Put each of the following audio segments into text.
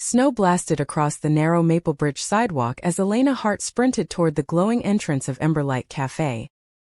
Snow blasted across the narrow Maple Bridge sidewalk as Elena Hart sprinted toward the glowing entrance of Emberlight Café.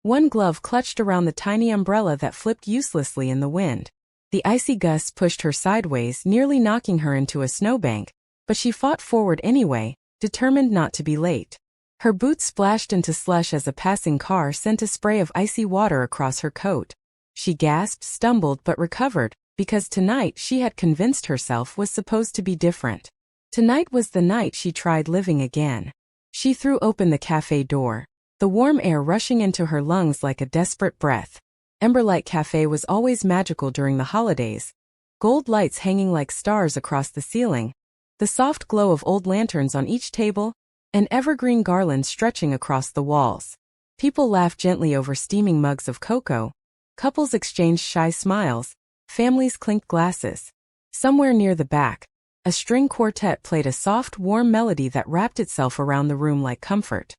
One glove clutched around the tiny umbrella that flipped uselessly in the wind. The icy gusts pushed her sideways, nearly knocking her into a snowbank, but she fought forward anyway, determined not to be late. Her boots splashed into slush as a passing car sent a spray of icy water across her coat. She gasped, stumbled, but recovered, because tonight she had convinced herself was supposed to be different. Tonight was the night she tried living again. She threw open the cafe door, the warm air rushing into her lungs like a desperate breath. Emberlight Café was always magical during the holidays. Gold lights hanging like stars across the ceiling, the soft glow of old lanterns on each table, and evergreen garlands stretching across the walls. People laughed gently over steaming mugs of cocoa. Couples exchanged shy smiles. Families clinked glasses. Somewhere near the back, a string quartet played a soft, warm melody that wrapped itself around the room like comfort.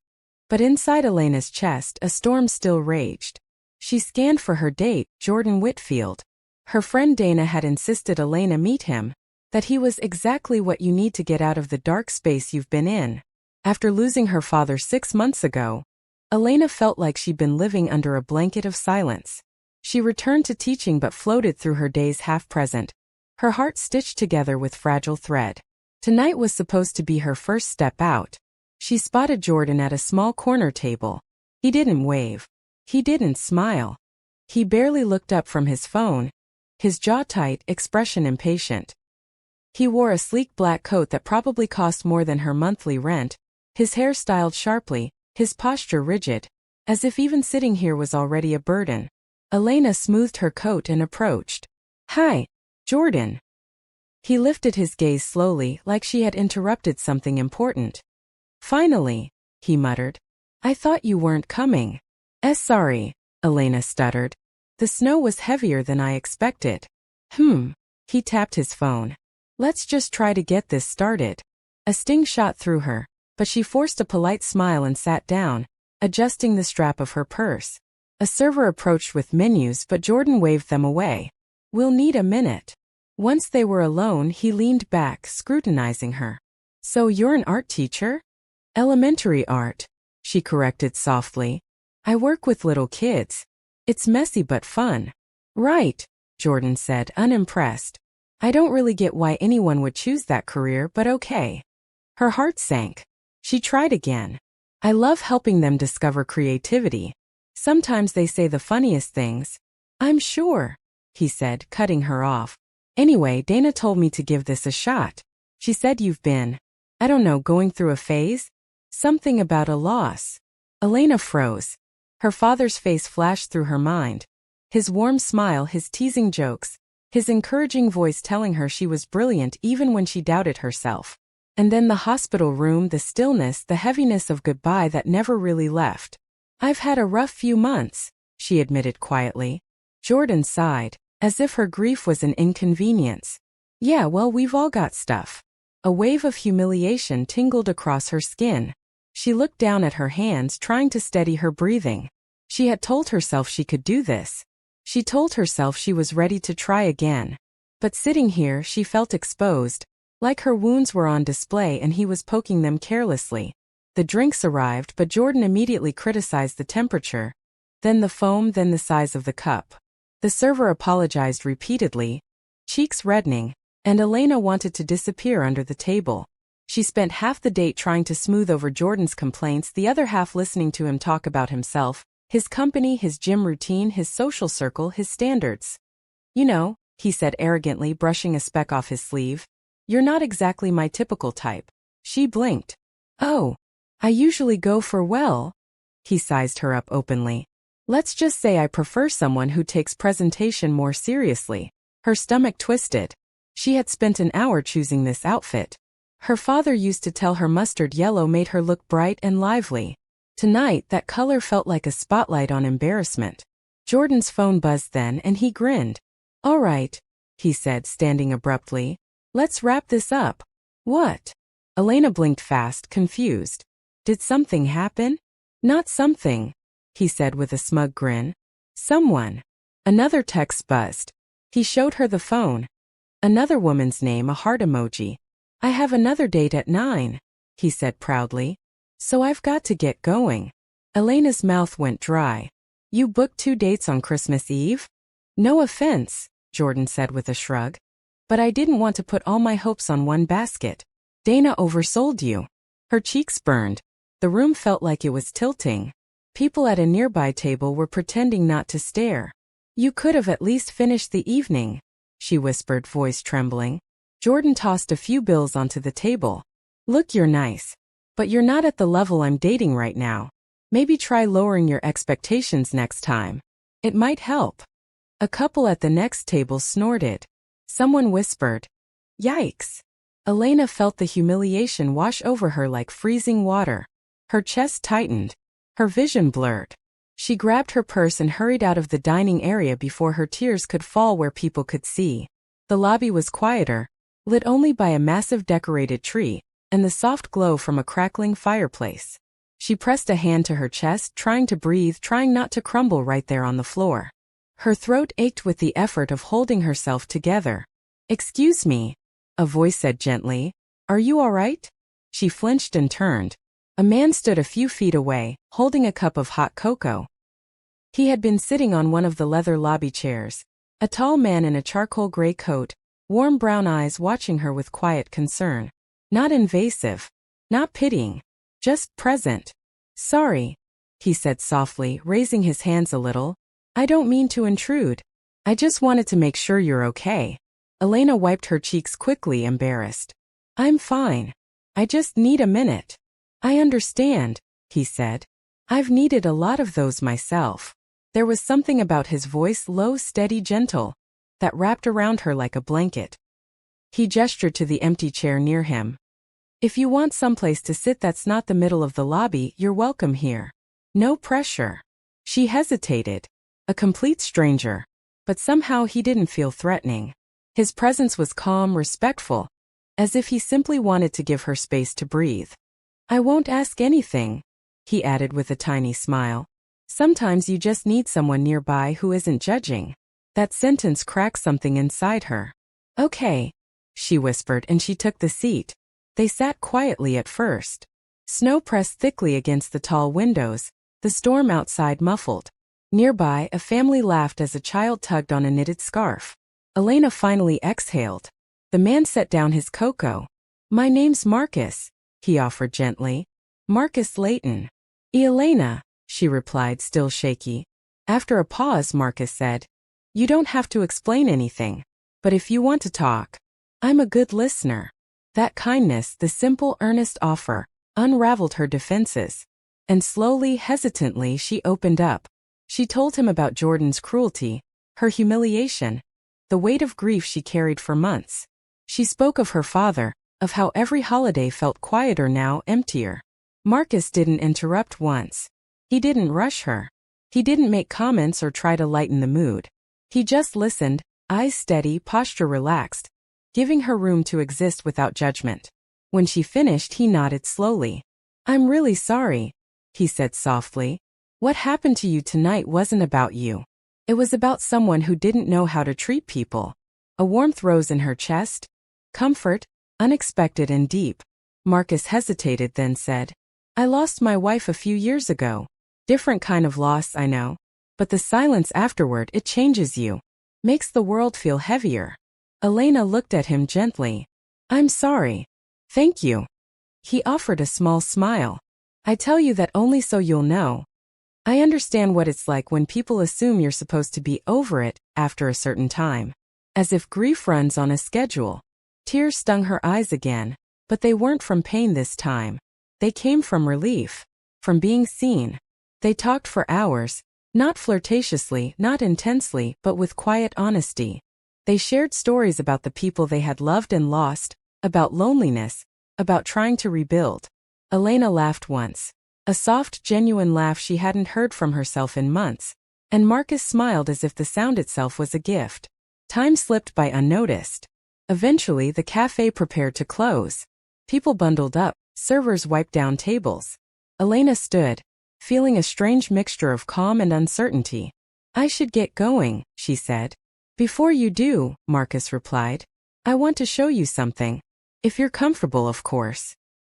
But inside Elena's chest, a storm still raged. She scanned for her date, Jordan Whitfield. Her friend Dana had insisted Elena meet him, that he was exactly what you need to get out of the dark space you've been in. After losing her father 6 months ago, Elena felt like she'd been living under a blanket of silence. She returned to teaching but floated through her days half-present, her heart stitched together with fragile thread. Tonight was supposed to be her first step out. She spotted Jordan at a small corner table. He didn't wave. He didn't smile. He barely looked up from his phone, his jaw tight, expression impatient. He wore a sleek black coat that probably cost more than her monthly rent, his hair styled sharply, his posture rigid, as if even sitting here was already a burden. Elena smoothed her coat and approached. "Hi, Jordan." He lifted his gaze slowly, like she had interrupted something important. "Finally," he muttered. "I thought you weren't coming." Sorry," Elena stuttered. "The snow was heavier than I expected." He tapped his phone. "Let's just try to get this started." A sting shot through her, but she forced a polite smile and sat down, adjusting the strap of her purse. A server approached with menus, but Jordan waved them away. "We'll need a minute." Once they were alone, he leaned back, scrutinizing her. "So you're an art teacher?" "Elementary art," she corrected softly. "I work with little kids. It's messy but fun." "Right," Jordan said, unimpressed. "I don't really get why anyone would choose that career, but okay." Her heart sank. She tried again. "I love helping them discover creativity. Sometimes they say the funniest things." "I'm sure," he said, cutting her off. "Anyway, Dana told me to give this a shot. She said you've been, I don't know, going through a phase? Something about a loss." Elena froze. Her father's face flashed through her mind. His warm smile, his teasing jokes, his encouraging voice telling her she was brilliant even when she doubted herself. And then the hospital room, the stillness, the heaviness of goodbye that never really left. "I've had a rough few months," she admitted quietly. Jordan sighed, as if her grief was an inconvenience. "Yeah, well, we've all got stuff." A wave of humiliation tingled across her skin. She looked down at her hands, trying to steady her breathing. She had told herself she could do this. She told herself she was ready to try again. But sitting here, she felt exposed, like her wounds were on display and he was poking them carelessly. The drinks arrived, but Jordan immediately criticized the temperature, then the foam, then the size of the cup. The server apologized repeatedly, cheeks reddening, and Elena wanted to disappear under the table. She spent half the date trying to smooth over Jordan's complaints, the other half listening to him talk about himself, his company, his gym routine, his social circle, his standards. "You know," he said arrogantly, brushing a speck off his sleeve, "you're not exactly my typical type." She blinked. "Oh, I usually go for, well," he sized her up openly. "Let's just say I prefer someone who takes presentation more seriously." Her stomach twisted. She had spent an hour choosing this outfit. Her father used to tell her mustard yellow made her look bright and lively. Tonight, that color felt like a spotlight on embarrassment. Jordan's phone buzzed then, and he grinned. "All right," he said, standing abruptly. "Let's wrap this up." "What?" Elena blinked fast, confused. "Did something happen?" "Not something," he said with a smug grin. "Someone." Another text buzzed. He showed her the phone. Another woman's name, a heart emoji. I have another date at 9, he said proudly. So I've got to get going. Elena's mouth went dry. You booked 2 dates on Christmas Eve? No offense, Jordan said with a shrug. But I didn't want to put all my hopes on one basket. Dana oversold you. Her cheeks burned. The room felt like it was tilting. People at a nearby table were pretending not to stare. You could have at least finished the evening, she whispered, voice trembling. Jordan tossed a few bills onto the table. Look, you're nice. But you're not at the level I'm dating right now. Maybe try lowering your expectations next time. It might help. A couple at the next table snorted. Someone whispered, Yikes. Elena felt the humiliation wash over her like freezing water. Her chest tightened. Her vision blurred. She grabbed her purse and hurried out of the dining area before her tears could fall where people could see. The lobby was quieter, lit only by a massive decorated tree and the soft glow from a crackling fireplace. She pressed a hand to her chest, trying to breathe, trying not to crumble right there on the floor. Her throat ached with the effort of holding herself together. Excuse me, a voice said gently. Are you all right? She flinched and turned. A man stood a few feet away, holding a cup of hot cocoa. He had been sitting on one of the leather lobby chairs. A tall man in a charcoal gray coat, warm brown eyes watching her with quiet concern. Not invasive, not pitying, just present. Sorry, he said softly, raising his hands a little. I don't mean to intrude. I just wanted to make sure you're okay. Elena wiped her cheeks quickly, embarrassed. I'm fine. I just need a minute. I understand, he said. I've needed a lot of those myself. There was something about his voice, low, steady, gentle, that wrapped around her like a blanket. He gestured to the empty chair near him. If you want someplace to sit that's not the middle of the lobby, you're welcome here. No pressure. She hesitated. A complete stranger. But somehow he didn't feel threatening. His presence was calm, respectful, as if he simply wanted to give her space to breathe. I won't ask anything, he added with a tiny smile. Sometimes you just need someone nearby who isn't judging. That sentence cracked something inside her. Okay, she whispered, and she took the seat. They sat quietly at first. Snow pressed thickly against the tall windows, the storm outside muffled. Nearby, a family laughed as a child tugged on a knitted scarf. Elena finally exhaled. The man set down his cocoa. My name's Marcus, he offered gently. Marcus Leighton. Elena, she replied, still shaky. After a pause, Marcus said, You don't have to explain anything. But if you want to talk, I'm a good listener. That kindness, the simple, earnest offer, unraveled her defenses. And slowly, hesitantly, she opened up. She told him about Jordan's cruelty, her humiliation, the weight of grief she carried for months. She spoke of her father, of how every holiday felt quieter now, emptier. Marcus didn't interrupt once. He didn't rush her. He didn't make comments or try to lighten the mood. He just listened, eyes steady, posture relaxed, giving her room to exist without judgment. When she finished, he nodded slowly. I'm really sorry, he said softly. What happened to you tonight wasn't about you. It was about someone who didn't know how to treat people. A warmth rose in her chest. Comfort, unexpected and deep. Marcus hesitated, then said, I lost my wife a few years ago. Different kind of loss, I know. But the silence afterward, it changes you. Makes the world feel heavier. Elena looked at him gently. I'm sorry. Thank you. He offered a small smile. I tell you that only so you'll know. I understand what it's like when people assume you're supposed to be over it after a certain time. As if grief runs on a schedule. Tears stung her eyes again, but they weren't from pain this time. They came from relief. From being seen. They talked for hours, not flirtatiously, not intensely, but with quiet honesty. They shared stories about the people they had loved and lost, about loneliness, about trying to rebuild. Elena laughed once. A soft, genuine laugh she hadn't heard from herself in months. And Marcus smiled as if the sound itself was a gift. Time slipped by unnoticed. Eventually, the cafe prepared to close. People bundled up, servers wiped down tables. Elena stood, feeling a strange mixture of calm and uncertainty. I should get going, she said. Before you do, Marcus replied. I want to show you something. If you're comfortable, of course.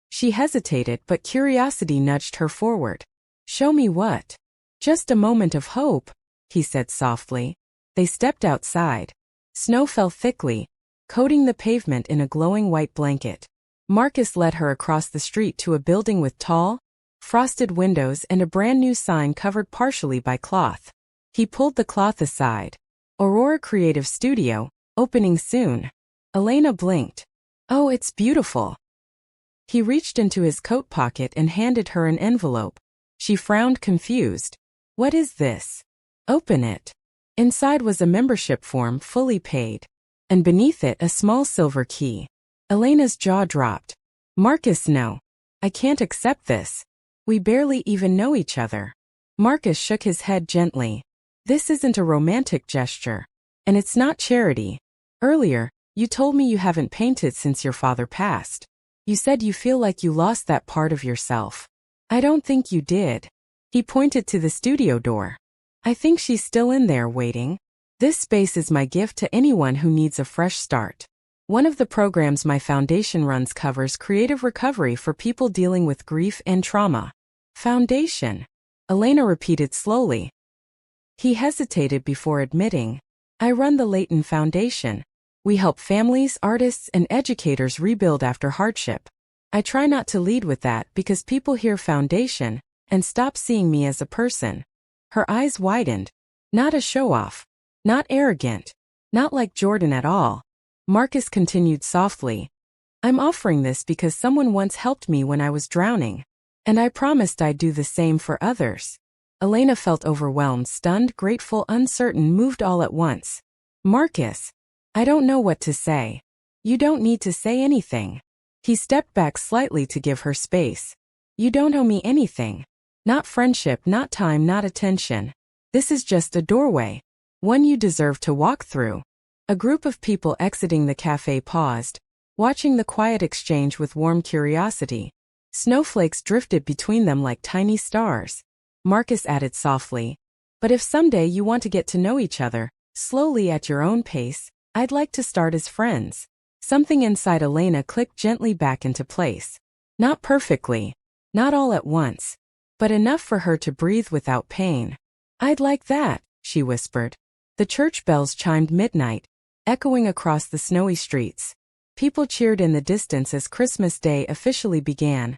She hesitated, but curiosity nudged her forward. Show me what? Just a moment of hope, he said softly. They stepped outside. Snow fell thickly, coating the pavement in a glowing white blanket. Marcus led her across the street to a building with tall, frosted windows and a brand new sign covered partially by cloth. He pulled the cloth aside. Aurora Creative Studio, opening soon. Elena blinked. Oh, it's beautiful. He reached into his coat pocket and handed her an envelope. She frowned, confused. What is this? Open it. Inside was a membership form, fully paid. And beneath it a small silver key. Elena's jaw dropped. Marcus, no. I can't accept this. We barely even know each other. Marcus shook his head gently. This isn't a romantic gesture. And it's not charity. Earlier, you told me you haven't painted since your father passed. You said you feel like you lost that part of yourself. I don't think you did. He pointed to the studio door. I think she's still in there waiting. This space is my gift to anyone who needs a fresh start. One of the programs my foundation runs covers creative recovery for people dealing with grief and trauma. Foundation. Elena repeated slowly. He hesitated before admitting. I run the Leighton Foundation. We help families, artists, and educators rebuild after hardship. I try not to lead with that because people hear foundation and stop seeing me as a person. Her eyes widened. Not a show-off. Not arrogant. Not like Jordan at all. Marcus continued softly. I'm offering this because someone once helped me when I was drowning. And I promised I'd do the same for others. Elena felt overwhelmed, stunned, grateful, uncertain, moved all at once. Marcus, I don't know what to say. You don't need to say anything. He stepped back slightly to give her space. You don't owe me anything. Not friendship, not time, not attention. This is just a doorway. One you deserve to walk through. A group of people exiting the cafe paused, watching the quiet exchange with warm curiosity. Snowflakes drifted between them like tiny stars. Marcus added softly, but if someday you want to get to know each other, slowly at your own pace, I'd like to start as friends. Something inside Elena clicked gently back into place. Not perfectly, not all at once, but enough for her to breathe without pain. I'd like that, she whispered. The church bells chimed midnight, echoing across the snowy streets. People cheered in the distance as Christmas Day officially began.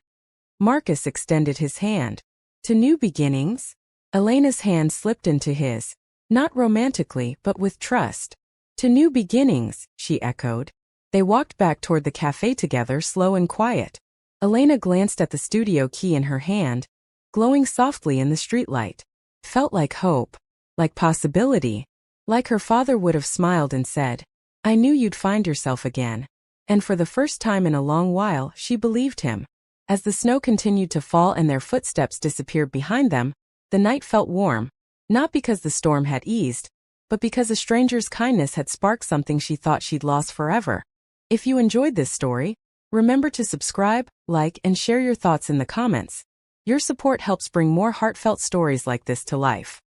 Marcus extended his hand. To new beginnings? Elena's hand slipped into his. Not romantically, but with trust. To new beginnings, she echoed. They walked back toward the cafe together, slow and quiet. Elena glanced at the studio key in her hand, glowing softly in the streetlight. Felt like hope. Like possibility. Like her father would have smiled and said, I knew you'd find yourself again. And for the first time in a long while, she believed him. As the snow continued to fall and their footsteps disappeared behind them, the night felt warm, not because the storm had eased, but because a stranger's kindness had sparked something she thought she'd lost forever. If you enjoyed this story, remember to subscribe, like, and share your thoughts in the comments. Your support helps bring more heartfelt stories like this to life.